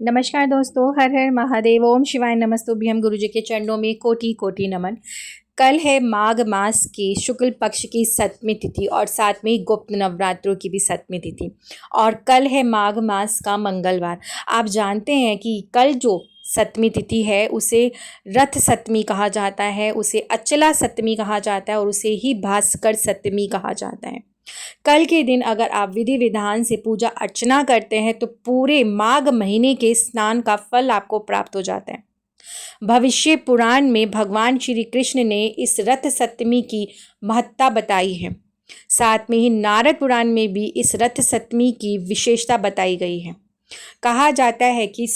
नमस्कार दोस्तों, हर हर महादेव, ओम शिवाय नमस्तुभ्यम। गुरु जी के चरणों में कोटि कोटि नमन। कल है माघ मास की शुक्ल पक्ष की सप्तमी तिथि और साथ में ही गुप्त नवरात्रों की भी सप्तमी तिथि और कल है माघ मास का मंगलवार। आप जानते हैं कि कल जो सप्तमी तिथि है उसे रथ सप्तमी कहा जाता है, उसे अचला सप्तमी कहा जाता है और उसे ही भास्कर सप्तमी कहा जाता है। कल के दिन अगर आप विधि विधान से पूजा अर्चना करते हैं तो पूरे माघ महीने के स्नान का फल आपको प्राप्त हो जाता है। भविष्य पुराण में भगवान श्री कृष्ण ने इस रथ सप्तमी की महत्ता बताई है। साथ में ही नारद पुराण में भी इस रथ सप्तमी की विशेषता बताई गई है। कहा जाता है कि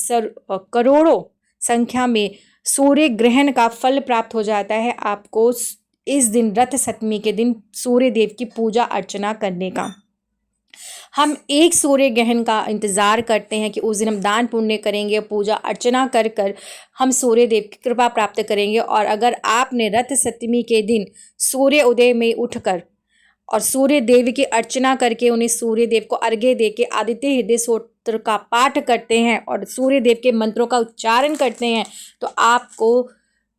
करोड़ों संख्या में सूर्य ग्रहण का फल प्राप्त हो जाता है आपको इस दिन, रथ सप्तमी के दिन सूर्य देव की पूजा अर्चना करने का। हम एक सूर्य ग्रहण का इंतज़ार करते हैं कि उस दिन हम दान पुण्य करेंगे, पूजा अर्चना कर कर हम सूर्य देव की कृपा प्राप्त करेंगे। और अगर आपने रथ सप्तमी के दिन सूर्य उदय में उठकर और सूर्य देव की अर्चना करके उन्हें सूर्य देव को अर्घ्य दे के आदित्य हृदय स्तोत्र का पाठ करते हैं और सूर्य देव के मंत्रों का उच्चारण करते हैं तो आपको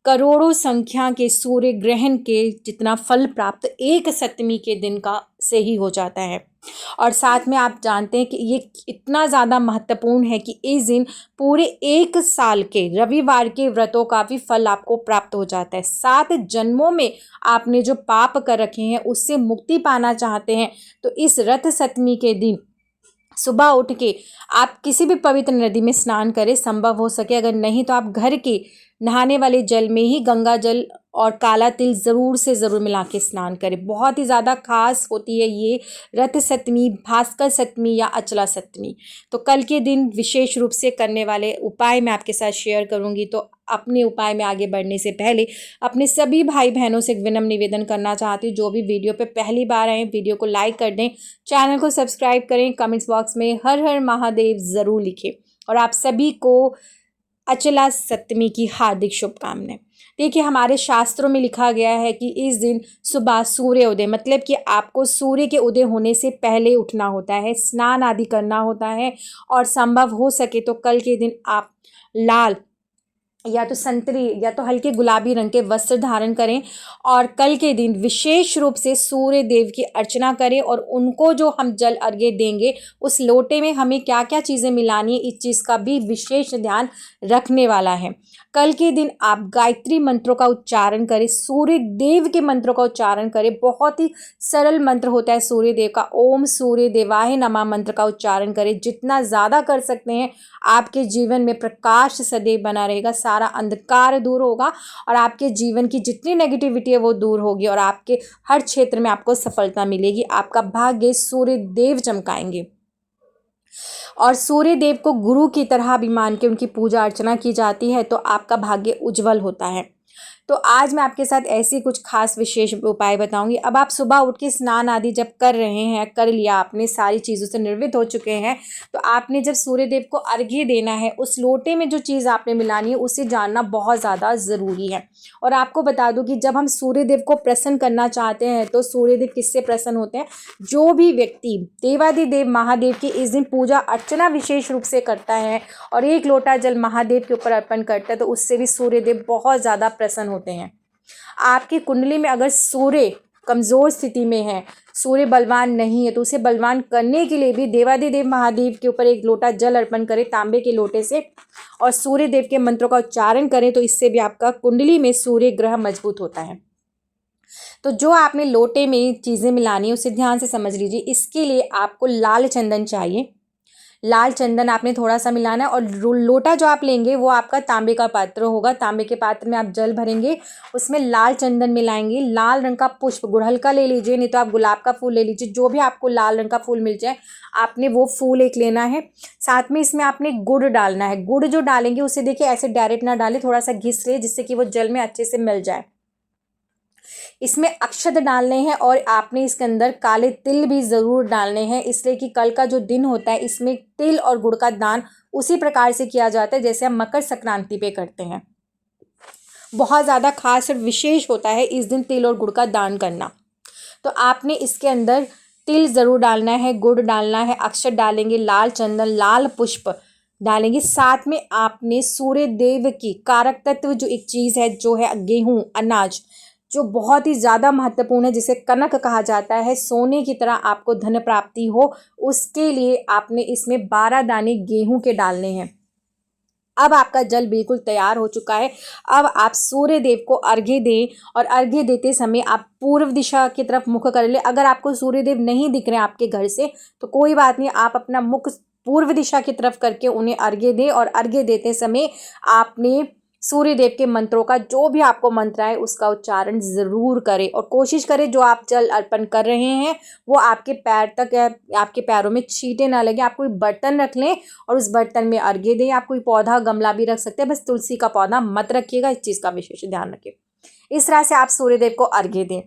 करोड़ों संख्या के सूर्य ग्रहण के जितना फल प्राप्त एक सप्तमी के दिन का से ही हो जाता है। और साथ में आप जानते हैं कि ये इतना ज़्यादा महत्वपूर्ण है कि इस दिन पूरे एक साल के रविवार के व्रतों का भी फल आपको प्राप्त हो जाता है। 7 जन्मों में आपने जो पाप कर रखे हैं उससे मुक्ति पाना चाहते हैं तो इस रथ सप्तमी के दिन सुबह उठ के आप किसी भी पवित्र नदी में स्नान करें, संभव हो सके। अगर नहीं तो आप घर के नहाने वाले जल में ही गंगा जल और काला तिल ज़रूर से ज़रूर मिला के स्नान करें। बहुत ही ज़्यादा खास होती है ये रथ सप्तमी, भास्कर सप्तमी या अचला सप्तमी। तो कल के दिन विशेष रूप से करने वाले उपाय मैं आपके साथ शेयर करूंगी। तो अपने उपाय में आगे बढ़ने से पहले अपने सभी भाई बहनों से एक विनम्र निवेदन करना चाहती हूँ, जो भी वीडियो पे पहली बार आए वीडियो को लाइक कर दें, चैनल को सब्सक्राइब करें, कमेंट्स बॉक्स में हर हर महादेव ज़रूर लिखें और आप सभी को अचला सप्तमी की हार्दिक शुभकामनाएं। देखिए, हमारे शास्त्रों में लिखा गया है कि इस दिन सुबह सूर्य उदय, मतलब कि आपको सूर्य के उदय होने से पहले उठना होता है, स्नान आदि करना होता है और संभव हो सके तो कल के दिन आप लाल या तो संतरी या तो हल्के गुलाबी रंग के वस्त्र धारण करें और कल के दिन विशेष रूप से सूर्य देव की अर्चना करें और उनको जो हम जल अर्घ्य देंगे उस लोटे में हमें क्या क्या चीज़ें मिलानी है इस चीज़ का भी विशेष ध्यान रखने वाला है। कल के दिन आप गायत्री मंत्रों का उच्चारण करें, सूर्य देव के मंत्रों का उच्चारण करें। बहुत ही सरल मंत्र होता है सूर्य देव का, ओम सूर्य देवाय नमः मंत्र का उच्चारण करें। जितना ज़्यादा कर सकते हैं आपके जीवन में प्रकाश सदैव बना रहेगा, सारा अंधकार दूर होगा और आपके जीवन की जितनी नेगेटिविटी है वो दूर होगी और आपके हर क्षेत्र में आपको सफलता मिलेगी। आपका भाग्य सूर्य देव चमकाएंगे और सूर्य देव को गुरु की तरह भी मान के उनकी पूजा अर्चना की जाती है तो आपका भाग्य उज्जवल होता है। तो आज मैं आपके साथ ऐसी कुछ खास विशेष उपाय बताऊंगी। अब आप सुबह उठ के स्नान आदि जब कर रहे हैं, कर लिया आपने, सारी चीज़ों से निर्वृत्त हो चुके हैं, तो आपने जब सूर्य देव को अर्घ्य देना है उस लोटे में जो चीज़ आपने मिलानी है उसे जानना बहुत ज़्यादा ज़रूरी है। और आपको बता दूं कि जब हम सूर्य देव को प्रसन्न करना चाहते हैं तो सूर्य देव किससे प्रसन्न होते हैं? जो भी व्यक्ति देवादिदेव महादेव की इस दिन पूजा अर्चना विशेष रूप से करता है और एक लोटा जल महादेव के ऊपर अर्पण करता है तो उससे भी सूर्य देव बहुत ज़्यादा प्रसन्न होते हैं। आपकी कुंडली में अगर सूर्य कमज़ोर स्थिति में है, सूर्य बलवान नहीं है, तो उसे बलवान करने के लिए भी देवादिदेव महादेव के ऊपर एक लोटा जल अर्पण करें तांबे के लोटे से और सूर्य देव के मंत्रों का उच्चारण करें तो इससे भी आपका कुंडली में सूर्य ग्रह मजबूत होता है। तो जो आपने लोटे में चीज़ें मिलानी है उसे ध्यान से समझ लीजिए। इसके लिए आपको लाल चंदन चाहिए। लाल चंदन आपने थोड़ा सा मिलाना है और लोटा जो आप लेंगे वो आपका तांबे का पात्र होगा। तांबे के पात्र में आप जल भरेंगे, उसमें लाल चंदन मिलाएंगे। लाल रंग का पुष्प, गुड़हल का ले लीजिए, नहीं तो आप गुलाब का फूल ले लीजिए, जो भी आपको लाल रंग का फूल मिल जाए आपने वो फूल एक लेना है। साथ में इसमें आपने गुड़ डालना है। गुड़ जो डालेंगे उसे देखिए ऐसे डायरेक्ट ना डालें, थोड़ा सा घिस ले जिससे कि वो जल में अच्छे से मिल जाए। इसमें अक्षत डालने हैं और आपने इसके अंदर काले तिल भी ज़रूर डालने हैं, इसलिए कि कल का जो दिन होता है इसमें तिल और गुड़ का दान उसी प्रकार से किया जाता है जैसे हम मकर संक्रांति पे करते हैं। बहुत ज़्यादा खास और विशेष होता है इस दिन तिल और गुड़ का दान करना। तो आपने इसके अंदर तिल ज़रूर डालना है, गुड़ डालना है, अक्षत डालेंगे, लाल चंदन, लाल पुष्प, डालेंगे। साथ में आपने सूर्य देव की कारक तत्व जो एक चीज़ है, जो है गेहूँ, अनाज, जो बहुत ही ज़्यादा महत्वपूर्ण है, जिसे कनक कहा जाता है, सोने की तरह आपको धन प्राप्ति हो, उसके लिए आपने इसमें 12 दाने गेहूं के डालने हैं। अब आपका जल बिल्कुल तैयार हो चुका है। अब आप सूर्य देव को अर्घ्य दें और अर्घ्य देते समय आप पूर्व दिशा की तरफ मुख कर ले। अगर आपको सूर्य देव नहीं दिख रहे हैं आपके घर से तो कोई बात नहीं, आप अपना मुख पूर्व दिशा की तरफ करके उन्हें अर्घ्य दें और अर्घ्य देते समय आपने सूर्य देव के मंत्रों का, जो भी आपको मंत्र आए उसका उच्चारण ज़रूर करें और कोशिश करें जो आप जल अर्पण कर रहे हैं वो आपके पैर तक या आपके पैरों में छींटे ना लगे। आप कोई बर्तन रख लें और उस बर्तन में अर्घ्य दें। आप कोई पौधा, गमला भी रख सकते हैं, बस तुलसी का पौधा मत रखिएगा, इस चीज़ का विशेष ध्यान रखें। इस तरह से आप सूर्य देव को अर्घ्य दें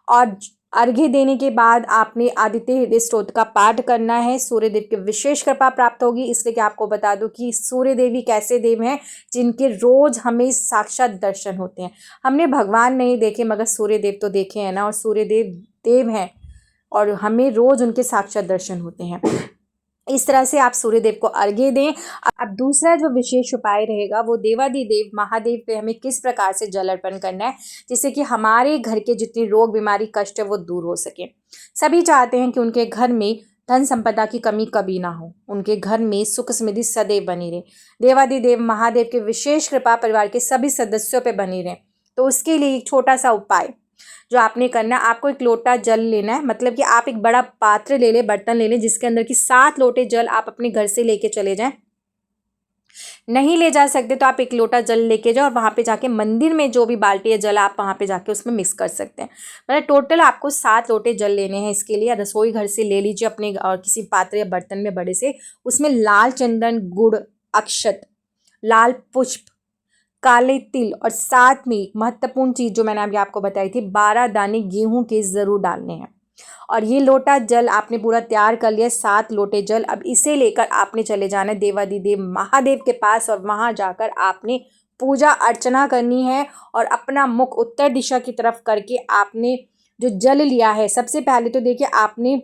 और अर्घ्य देने के बाद आपने आदित्य हृदय स्तोत्र का पाठ करना है। सूर्य देव की विशेष कृपा प्राप्त होगी। इसलिए कि आपको बता दूं कि सूर्य देव ही कैसे देव हैं जिनके रोज हमें साक्षात दर्शन होते हैं। हमने भगवान नहीं देखे मगर सूर्य देव तो देखे हैं ना, और सूर्य देव देव हैं और हमें रोज उनके साक्षात दर्शन होते हैं। इस तरह से आप सूर्यदेव को अर्घ्य दें। अब दूसरा जो विशेष उपाय रहेगा वो देवादिदेव महादेव पे हमें किस प्रकार से जल अर्पण करना है, जिससे कि हमारे घर के जितनी रोग, बीमारी, कष्ट है वो दूर हो सके। सभी चाहते हैं कि उनके घर में धन संपदा की कमी कभी ना हो, उनके घर में सुख समृद्धि सदैव बनी रहे। देवादिदेव महादेव की विशेष कृपा परिवार के सभी सदस्यों पर बनी रहे। तो उसके लिए एक छोटा सा उपाय जो आपने करना है, आपको एक लोटा जल लेना है। मतलब कि आप एक बड़ा पात्र ले लें, बर्तन ले लें, जिसके अंदर की 7 लोटे जल आप अपने घर से लेके चले जाएं। नहीं ले जा सकते तो आप एक लोटा जल लेके जाओ और वहाँ पे जाके मंदिर में जो भी बाल्टी है जल आप वहाँ पे जाके उसमें मिक्स कर सकते हैं। मतलब टोटल आपको 7 लोटे जल लेने हैं। इसके लिए रसोई घर से ले लीजिए अपने, और किसी पात्र या बर्तन में बड़े से, उसमें लाल चंदन, गुड़, अक्षत, लाल पुष्प, काले तिल और साथ में एक महत्वपूर्ण चीज़ जो मैंने अभी आपको बताई थी, 12 दाने गेहूं के ज़रूर डालने हैं। और ये लोटा जल आपने पूरा तैयार कर लिया, 7 लोटे जल। अब इसे लेकर आपने चले जाना है देवादिदेव महादेव के पास और वहाँ जाकर आपने पूजा अर्चना करनी है और अपना मुख उत्तर दिशा की तरफ करके आपने जो जल लिया है, सबसे पहले तो देखिए आपने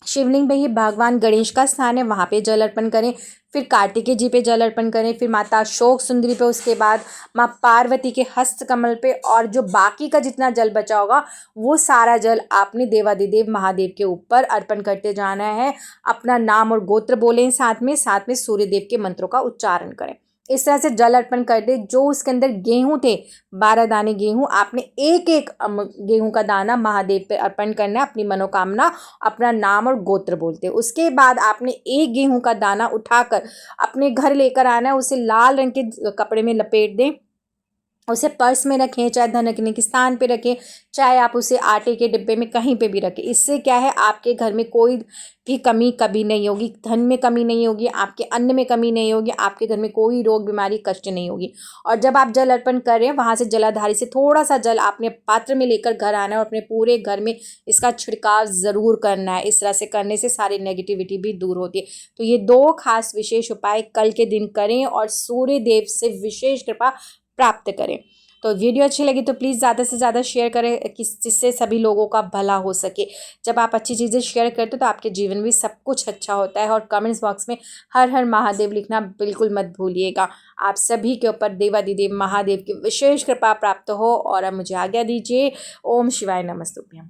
शिवलिंग में ही भगवान गणेश का स्थान है, वहाँ पे जल अर्पण करें। फिर कार्तिकेय जी पे जल अर्पण करें, फिर माता अशोक सुंदरी पे, उसके बाद माँ पार्वती के हस्त कमल पे, और जो बाकी का जितना जल बचा होगा वो सारा जल आपने देवादिदेव महादेव के ऊपर अर्पण करते जाना है। अपना नाम और गोत्र बोलें, साथ में सूर्य देव के मंत्रों का उच्चारण करें। इस तरह से जल अर्पण कर दे। जो उसके अंदर गेहूं थे, 12 दाने गेहूं, आपने एक एक गेहूं का दाना महादेव पे अर्पण करना है, अपनी मनोकामना, अपना नाम और गोत्र बोलते हैं। उसके बाद आपने एक गेहूं का दाना उठाकर अपने घर लेकर आना है। उसे लाल रंग के कपड़े में लपेट दें, उसे पर्स में रखें, चाहे धन रखने के स्थान पे रखें, चाहे आप उसे आटे के डिब्बे में कहीं पे भी रखें। इससे क्या है, आपके घर में कोई भी कमी कभी नहीं होगी, धन में कमी नहीं होगी, आपके अन्न में कमी नहीं होगी, आपके घर में कोई रोग, बीमारी, कष्ट नहीं होगी। और जब आप जल अर्पण कर रहे हैं, वहाँ से जलाधारी से थोड़ा सा जल आपने पात्र में लेकर घर आना है और अपने पूरे घर में इसका छिड़काव ज़रूर करना है। इस तरह से करने से सारी नेगेटिविटी भी दूर होती है। तो ये 2 खास विशेष उपाय कल के दिन करें और सूर्य देव से विशेष कृपा प्राप्त करें। तो वीडियो अच्छी लगी तो प्लीज़ ज़्यादा से ज़्यादा शेयर करें, जिससे सभी लोगों का भला हो सके। जब आप अच्छी चीज़ें शेयर करते हो तो आपके जीवन में सब कुछ अच्छा होता है। और कमेंट्स बॉक्स में हर हर महादेव लिखना बिल्कुल मत भूलिएगा। आप सभी के ऊपर देवादिदेव महादेव की विशेष कृपा प्राप्त हो। और अब मुझे आज्ञा दीजिए। ओम शिवाय नमस्तुभ्यम।